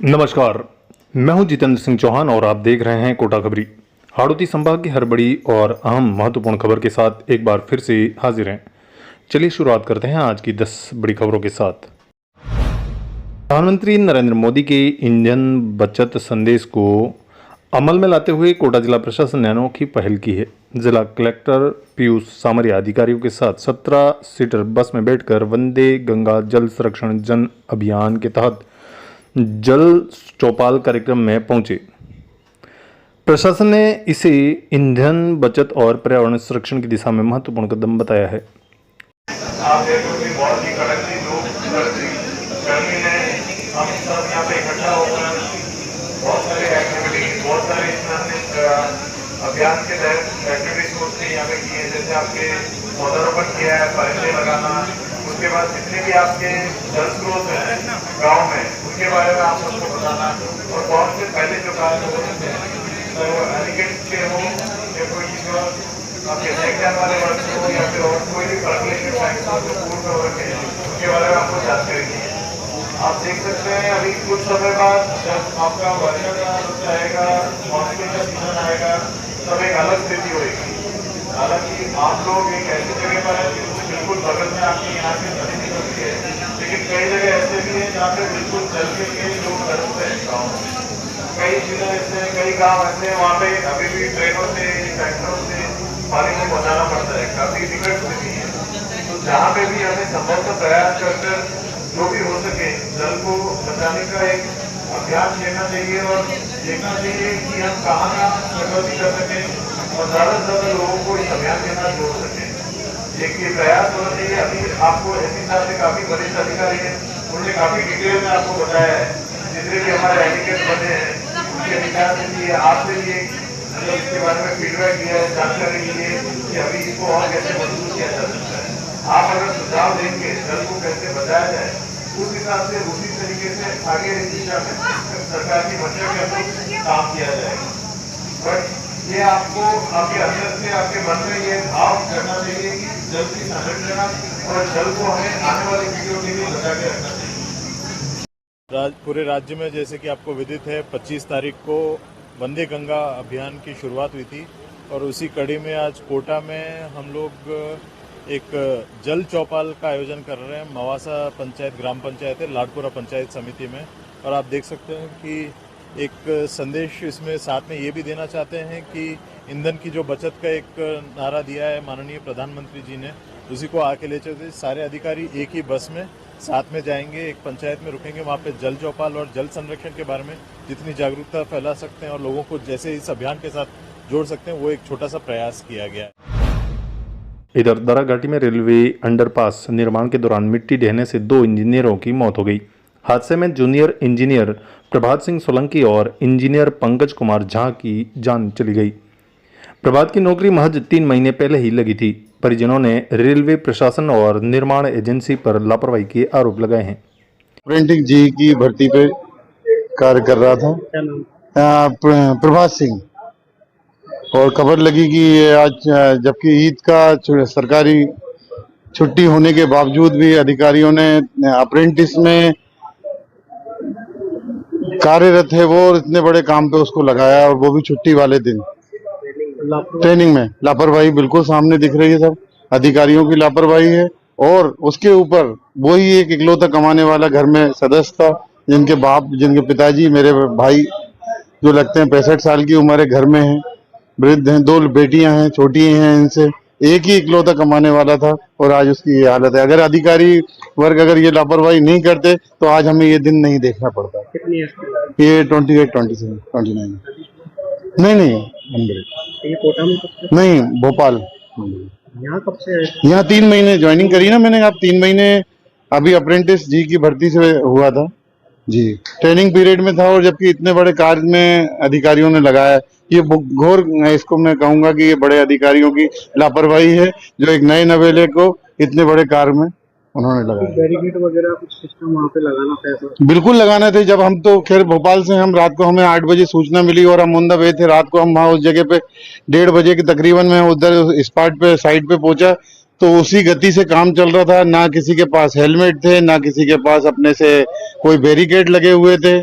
नमस्कार, मैं हूं जितेंद्र सिंह चौहान और आप देख रहे हैं कोटा खबरी। हाड़ौती संभाग की हर बड़ी और अहम महत्वपूर्ण खबर के साथ एक बार फिर से हाजिर हैं। चलिए शुरुआत करते हैं आज की 10 बड़ी खबरों के साथ। प्रधानमंत्री नरेंद्र मोदी के ईंधन बचत संदेश को अमल में लाते हुए कोटा जिला प्रशासन ने अनोखी पहल की है। जिला कलेक्टर पीयूष सामरिया अधिकारियों के साथ 17 सीटर बस में बैठकर वंदे गंगा जल संरक्षण जन अभियान के तहत जल चौपाल कार्यक्रम में पहुंचे। प्रशासन ने इसे ईंधन बचत और पर्यावरण संरक्षण की दिशा में महत्वपूर्ण कदम बताया है। आप देखो कि बहुत ही कड़कती धूप गर्मी है, हम सब यहाँ पे इकट्ठा होकर बहुत सारे एक्टिविटीज, बहुत सारे अभियान के तहत एक्टिविटीज को यहाँ पे की है। जैसे आपके पौधारोपण किया है, पौधे लगाना, उसके बाद जितने भी आपके जल स्रोत हैं गांव में उनके बारे में आप सबको बताना, और बहुत से पहले जो कार्य हो सकते हैं तो एलिगेट के हो या कोई आपके सेक्टर वाले वर्ग हो या फिर और कोई भी पर्कुलेशन टैक्स हो जो पूर्व में वर्ग है उनके बारे में आपको जानकारी दी है। आप देख सकते हैं अभी कुछ समय बाद जब आपका वर्षा का आएगा, मॉनसून का सीजन आएगा, तब एक अलग स्थिति होगी। हालांकि आप लोग एक ऐसी जगह पर है जिससे बिल्कुल बगल में आपकी यहाँ की नदी निकलती है, लेकिन कई जगह ऐसे भी है जहाँ पे बिल्कुल जल के लोग तरसते हैं गाँव में। कई जिले ऐसे, कई गाँव ऐसे वहाँ पे अभी भी ट्रेनों से, ट्रैक्टरों से पानी को पहुँचाना पड़ता है, काफी विकट स्थिति है। तो जहाँ पे भी हमें संभवतः प्रयास कर जो भी हो सके जल को बचाने का एक अभियान लेना चाहिए और देखना चाहिए कि हम कहाँ प्रगति कर सकें और ज्यादा से ज्यादा लोगों को इस अभियान के साथ जोड़ सकें। एक ये प्रयास होना चाहिए। अभी आपको एसपी साहब से काफी वरिष्ठ अधिकारी हैं, उन्होंने काफी डिटेल में आपको बताया है। जितने भी हमारे एडवोकेट बने हैं उनके विचार से लिए आपसे भी इसके बारे में फीडबैक दिया है, जानकारी ली है कि अभी इसको और कैसे मजबूत किया जा सकता है। आप अगर सुझाव देंगे जल को कैसे बचाया जाए, उस हिसाब से उसी तरीके से आगे इस दिशा में सरकार की मंशा के अनुरूप काम किया जाएगा। बट ये आपको आपके अंदर से, आपके मन में ये भाव करना चाहिए कि जल की संरक्षण और जल को हमें आने वाली पीढ़ियों के लिए बचा के रखना चाहिए। पूरे राज्य में जैसे कि आपको विदित है 25 तारीख को वंदे गंगा अभियान की शुरुआत हुई थी और उसी कड़ी में आज कोटा में हम लोग एक जल चौपाल का आयोजन कर रहे हैं। मवासा पंचायत ग्राम पंचायत है, लाडपुरा पंचायत समिति में, और आप देख सकते हैं कि एक संदेश इसमें साथ में ये भी देना चाहते हैं कि ईंधन की जो बचत का एक नारा दिया है माननीय प्रधानमंत्री जी ने, उसी को आके ले चलते सारे अधिकारी एक ही बस में साथ में जाएंगे, एक पंचायत में रुकेंगे, वहाँ पे जल चौपाल और जल संरक्षण के बारे में जितनी जागरूकता फैला सकते हैं और लोगों को जैसे इस अभियान के साथ जोड़ सकते हैं, वो एक छोटा सा प्रयास किया गया है। इधर दरा घाटी में रेलवे अंडरपास निर्माण के दौरान मिट्टी ढहने से 2 इंजीनियरों की मौत हो गई। हादसे में जूनियर इंजीनियर प्रभात सिंह सोलंकी और इंजीनियर पंकज कुमार झा की जान चली गई। प्रभात की नौकरी महज 3 महीने पहले ही लगी थी। परिजनों ने रेलवे प्रशासन और निर्माण एजेंसी पर लापरवाही के आरोप लगाए हैं। प्रिंटिंग जी की भर्ती पे कार्य कर रहा था, प्रभात सिंह, और खबर लगी कि ये आज जबकि ईद का सरकारी छुट्टी होने के बावजूद भी अधिकारियों ने अप्रेंटिस में कार्यरत है वो इतने बड़े काम पे उसको लगाया, और वो भी छुट्टी वाले दिन। ट्रेनिंग में लापरवाही बिल्कुल सामने दिख रही है, सब अधिकारियों की लापरवाही है। और उसके ऊपर वही एक इकलौता कमाने वाला घर में सदस्य था, जिनके पिताजी मेरे भाई जो लगते हैं 65 साल की उम्र है, घर में है, वृद्ध हैं, 2 बेटियां हैं, छोटी हैं इनसे, एक ही इकलौता कमाने वाला था और आज उसकी ये हालत है। अगर अधिकारी वर्ग अगर ये लापरवाही नहीं करते तो आज हमें ये दिन नहीं देखना पड़ता। ये 28, 27, 29 नहीं ये कोटा में नहीं, भोपाल। यहाँ कब से? यहाँ 3 महीने ज्वाइनिंग करी ना मैंने। आप 3 महीने अभी अप्रेंटिस जी की भर्ती से हुआ था जी, ट्रेनिंग पीरियड में था, और जबकि इतने बड़े कार्य में अधिकारियों ने लगाया। ये घोर, इसको मैं कहूंगा कि ये बड़े अधिकारियों की लापरवाही है जो एक नए नवेले को इतने बड़े कार्य में उन्होंने लगाया। बैरिकेड वगैरह कुछ सिस्टम वहाँ पे लगाना था? बिल्कुल लगाना थे। जब हम तो खैर भोपाल से, हम रात को, हमें 8 बजे सूचना मिली और हम ऑन द वे थे। रात को हम वहाँ उस जगह पे 1:30 बजे के तकरीबन में उधर स्पॉट पे, साइड पे पहुंचा तो उसी गति से काम चल रहा था। ना किसी के पास हेलमेट थे, ना किसी के पास अपने से कोई बैरिकेड लगे हुए थे।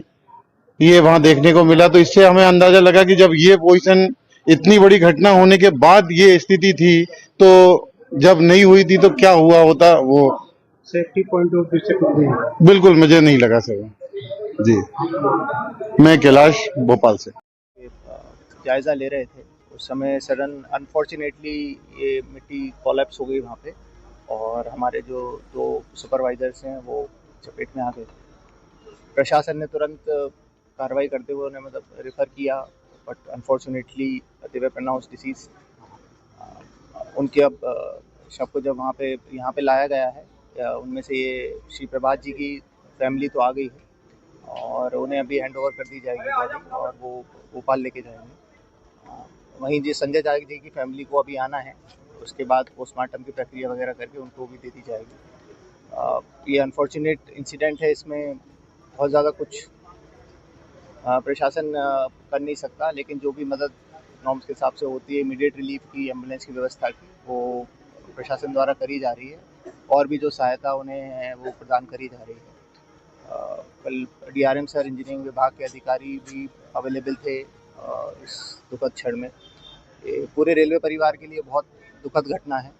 ये वहां देखने को मिला। तो इससे हमें अंदाजा लगा कि जब ये पोजीशन इतनी बड़ी घटना होने के बाद ये स्थिति थी, तो जब नहीं हुई थी तो क्या हुआ होता वो सेफ्टी पॉइंट ऑफ व्यू से कुछ नहीं है। बिल्कुल मुझे नहीं लगा सर जी। मैं कैलाश भोपाल से जायज़ा ले रहे थे, उस समय सडन अनफॉर्चुनेटली ये मिट्टी कोलैप्स हो गई वहाँ पे, और हमारे जो 2 सुपरवाइजर्स हैं वो चपेट में आ गए। प्रशासन ने तुरंत कार्रवाई करते हुए उन्हें मतलब रेफ़र किया, but unfortunately they were pronounced disease. उनके अब शव को जब वहाँ पे यहाँ पे लाया गया है, उनमें से ये श्री प्रभात जी की फैमिली तो आ गई है और उन्हें अभी हैंड ओवर कर दी जाएगी बॉडी, और वो भोपाल लेके जाएंगे। वहीं जी संजय जाग जी की फैमिली को अभी आना है, उसके बाद पोस्टमार्टम की प्रक्रिया वगैरह करके उनको भी दे दी जाएगी। ये अनफॉर्चुनेट इंसिडेंट है, इसमें बहुत ज़्यादा कुछ प्रशासन कर नहीं सकता, लेकिन जो भी मदद नॉर्म्स के हिसाब से होती है, इमीडिएट रिलीफ की, एम्बुलेंस की व्यवस्था की, वो प्रशासन द्वारा करी जा रही है, और भी जो सहायता उन्हें है वो प्रदान करी जा रही है। कल डीआरएम सर, इंजीनियरिंग विभाग के अधिकारी भी अवेलेबल थे इस दुखद क्षण में। ये पूरे रेलवे परिवार के लिए बहुत दुखद घटना है।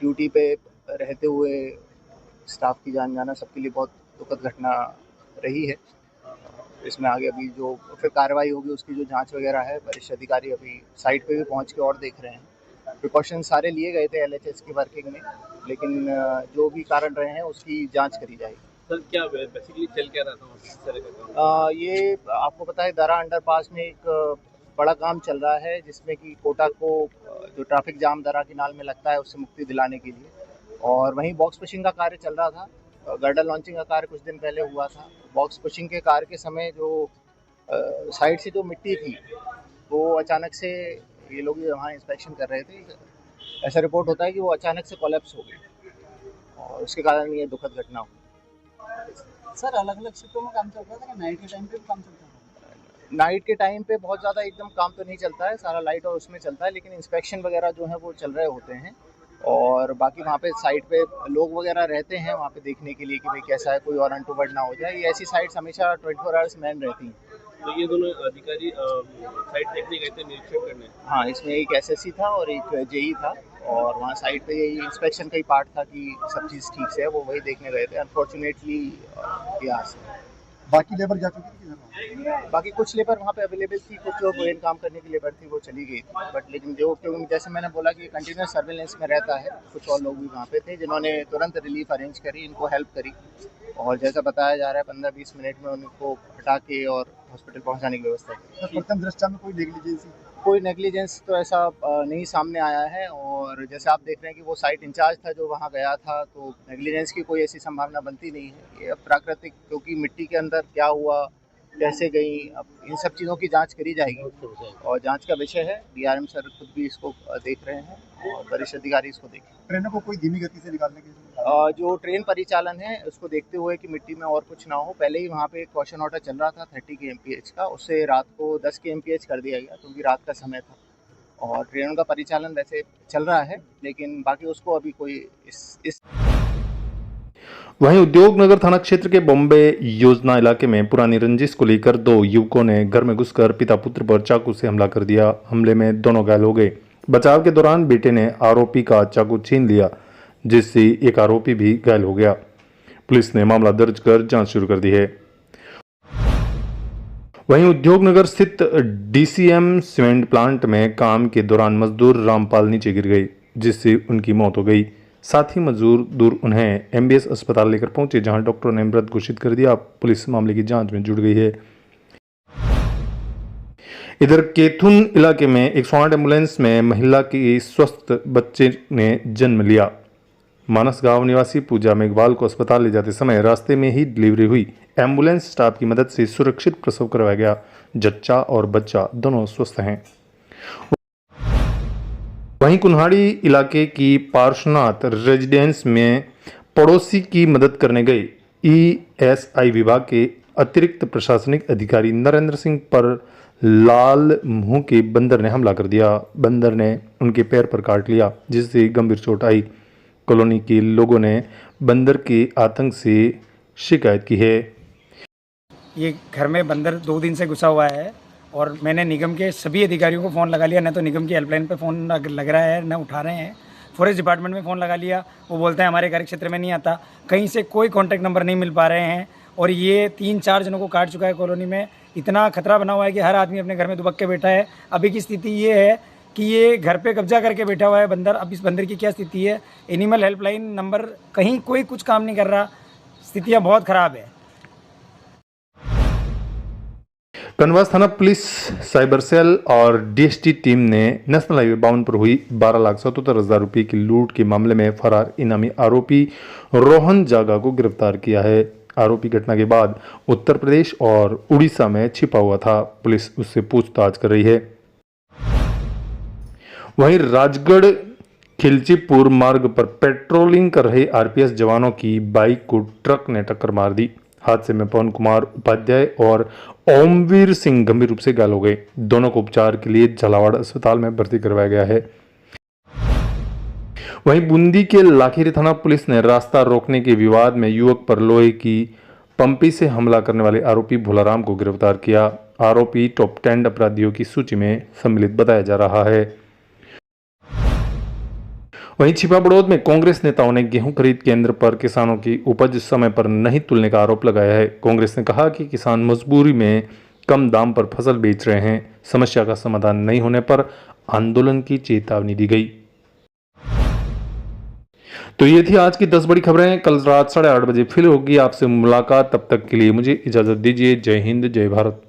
ड्यूटी पे रहते हुए स्टाफ की जान जाना सबके लिए बहुत दुखद घटना रही है। इसमें आगे अभी जो फिर कार्रवाई होगी उसकी जो जांच वगैरह है, वरिष्ठ अधिकारी अभी साइट पे भी पहुंच के और देख रहे हैं। प्रिकॉशन सारे लिए गए थे एलएचएस की वर्किंग में, लेकिन जो भी कारण रहे हैं उसकी जांच करी जाएगी। सर क्या बेसिकली चल क्या रहा था किस तरह का काम? ये आपको पता है दरा अंडरपास में एक बड़ा काम चल रहा है, जिसमें कि कोटा को जो ट्रैफिक जाम दरा की नाल में लगता है उससे मुक्ति दिलाने के लिए, और वहीं बॉक्स पुशिंग का कार्य चल रहा था। गर्डर लॉन्चिंग का कार्य कुछ दिन पहले हुआ था। बॉक्स पुशिंग के कार्य के समय जो साइड से जो मिट्टी थी वो अचानक से, ये लोग वहाँ इंस्पेक्शन कर रहे थे, ऐसा रिपोर्ट होता है कि वो अचानक से कोलैप्स हो गई और उसके कारण ये दुखद घटना हुई। सर अलग अलग शिफ्टों में काम चल रहा था, नाइट के टाइम पे भी काम चलता था? नाइट के टाइम पे बहुत ज़्यादा एकदम काम तो नहीं चलता है, सारा लाइट और उसमें चलता है, लेकिन इंस्पेक्शन वगैरह जो है वो चल रहे होते हैं, और बाकी वहाँ पे साइट पे लोग वगैरह रहते हैं वहाँ पे देखने के लिए कि भाई कैसा है, कोई और अनटूवर्ड ना हो जाए। ये ऐसी साइट्स हमेशा 24 आवर्स मैन रहती हैं। तो ये दोनों अधिकारी साइट देखने गए थे, निरीक्षण करने? हाँ, इसमें एक एसएससी था और एक जेई था, और वहाँ साइट पे यही इंस्पेक्शन का ही पार्ट था कि सब चीज़ ठीक से है, वो वही देखने गए थे। अनफॉर्चुनेटली यहाँ से बाकी लेबर जा चुकी थी? बाकी कुछ लेबर वहाँ पे अवेलेबल थी, कुछ जो मेन काम करने की लेबर थी वो चली गई थी, बट लेकिन जो क्योंकि जैसे मैंने बोला कि कंटिन्यूस सर्विलेंस में रहता है, कुछ और लोग भी वहाँ पे थे जिन्होंने तुरंत रिलीफ अरेंज करी, इनको हेल्प करी, और जैसा बताया जा रहा है 15-20 मिनट में उनको हटा के और हॉस्पिटल पहुँचाने की व्यवस्था की। प्रथम दृष्टया में कोई नेग्लिजेंसी? कोई नेग्लिजेंस तो ऐसा नहीं सामने आया है, और जैसे आप देख रहे हैं कि वो साइट इंचार्ज था जो वहाँ गया था, तो नेग्लिजेंस की कोई ऐसी संभावना बनती नहीं है। ये अब प्राकृतिक, क्योंकि मिट्टी के अंदर क्या हुआ, कैसे गई, अब इन सब चीज़ों की जांच करी जाएगी, और जांच का विषय है। डीआरएम सर खुद भी इसको देख रहे हैं और वरिष्ठ अधिकारी इसको देख रहे हैं। ट्रेनों को कोई धीमी गति से निकालने की जो ट्रेन परिचालन है उसको देखते हुए कि मिट्टी में और कुछ ना हो, पहले ही वहाँ पे एक कॉशन ऑर्डर चल रहा था 30 kmph का, उससे रात को 10 kmph कर दिया गया क्योंकि रात का समय था, और ट्रेनों का परिचालन वैसे चल रहा है, लेकिन बाकी उसको अभी कोई इस वहीं उद्योग नगर थाना क्षेत्र के बॉम्बे योजना इलाके में पुरानी रंजिश को लेकर 2 युवकों ने घर में घुसकर पिता पुत्र पर चाकू से हमला कर दिया। हमले में दोनों घायल हो गए। बचाव के दौरान बेटे ने आरोपी का चाकू छीन लिया, जिससे एक आरोपी भी घायल हो गया। पुलिस ने मामला दर्ज कर जांच शुरू कर दी है। वहीं उद्योगनगर स्थित डीसीएम सीमेंट प्लांट में काम के दौरान मजदूर रामपाल नीचे गिर गए, जिससे उनकी मौत हो गई। साथ ही मजदूर उन्हें एमबीएस अस्पताल लेकर पहुंचे, जहां डॉक्टरों ने मृत घोषित कर दिया। पुलिस मामले की जांच में जुट गई है। इधर केथुन इलाके में एक स्वान एम्बुलेंस में महिला की स्वस्थ बच्चे ने जन्म लिया। मानस गांव निवासी पूजा मेघवाल को अस्पताल ले जाते समय रास्ते में ही डिलीवरी हुई। एम्बुलेंस स्टाफ की मदद से सुरक्षित प्रसव करवाया गया। जच्चा और बच्चा दोनों स्वस्थ हैं। वहीं कुन्हाड़ी इलाके की पार्श्वनाथ रेजिडेंस में पड़ोसी की मदद करने गए ईएसआई विभाग के अतिरिक्त प्रशासनिक अधिकारी नरेंद्र सिंह पर लाल मुंह के बंदर ने हमला कर दिया। बंदर ने उनके पैर पर काट लिया, जिससे गंभीर चोट आई। कॉलोनी के लोगों ने बंदर के आतंक से शिकायत की है। ये घर में बंदर 2 दिन से घुसा हुआ है और मैंने निगम के सभी अधिकारियों को फ़ोन लगा लिया, न तो निगम की हेल्पलाइन पे फ़ोन लग रहा है, न उठा रहे हैं। फॉरेस्ट डिपार्टमेंट में फ़ोन लगा लिया, वो बोलते हैं हमारे कार्य क्षेत्र में नहीं आता, कहीं से कोई कॉन्टैक्ट नंबर नहीं मिल पा रहे हैं। और ये 3-4 जनों को काट चुका है कॉलोनी में। इतना खतरा बना हुआ है कि हर आदमी अपने घर में दुबक के बैठा है। अभी की स्थिति ये है कि ये घर पे कब्जा करके बैठा हुआ है बंदर। अब इस बंदर की क्या स्थिति है, एनिमल हेल्पलाइन नंबर कहीं कोई कुछ काम नहीं कर रहा, स्थितियाँ बहुत ख़राब है। कनवास थाना पुलिस, साइबर सेल और डीएसटी टीम ने नेशनल हाईवे 52 पर हुई 12,77,000 रुपये की लूट के मामले में फरार इनामी आरोपी रोहन जागा को गिरफ्तार किया है। आरोपी घटना के बाद उत्तर प्रदेश और उड़ीसा में छिपा हुआ था। पुलिस उससे पूछताछ कर रही है। वहीं राजगढ़ खिलचीपुर मार्ग पर पेट्रोलिंग कर रहे आरपीएफ जवानों की बाइक को ट्रक ने टक्कर मार दी। हादसे में पवन कुमार उपाध्याय और ओमवीर सिंह गंभीर रूप से घायल हो गए। दोनों को उपचार के लिए झालावाड़ अस्पताल में भर्ती करवाया गया है। वहीं बूंदी के लाखेरी थाना पुलिस ने रास्ता रोकने के विवाद में युवक पर लोहे की पंपी से हमला करने वाले आरोपी भोलाराम को गिरफ्तार किया। आरोपी टॉप 10 अपराधियों की सूची में सम्मिलित बताया जा रहा है। वहीं छिपा बड़ौद में कांग्रेस नेताओं ने गेहूं खरीद केंद्र पर किसानों की उपज समय पर नहीं तुलने का आरोप लगाया है। कांग्रेस ने कहा कि किसान मजबूरी में कम दाम पर फसल बेच रहे हैं। समस्या का समाधान नहीं होने पर आंदोलन की चेतावनी दी गई। तो ये थी आज की 10 बड़ी खबरें। कल रात 8:30 बजे फिर होगी आपसे मुलाकात। तब तक के लिए मुझे इजाजत दीजिए। जय हिंद, जय भारत।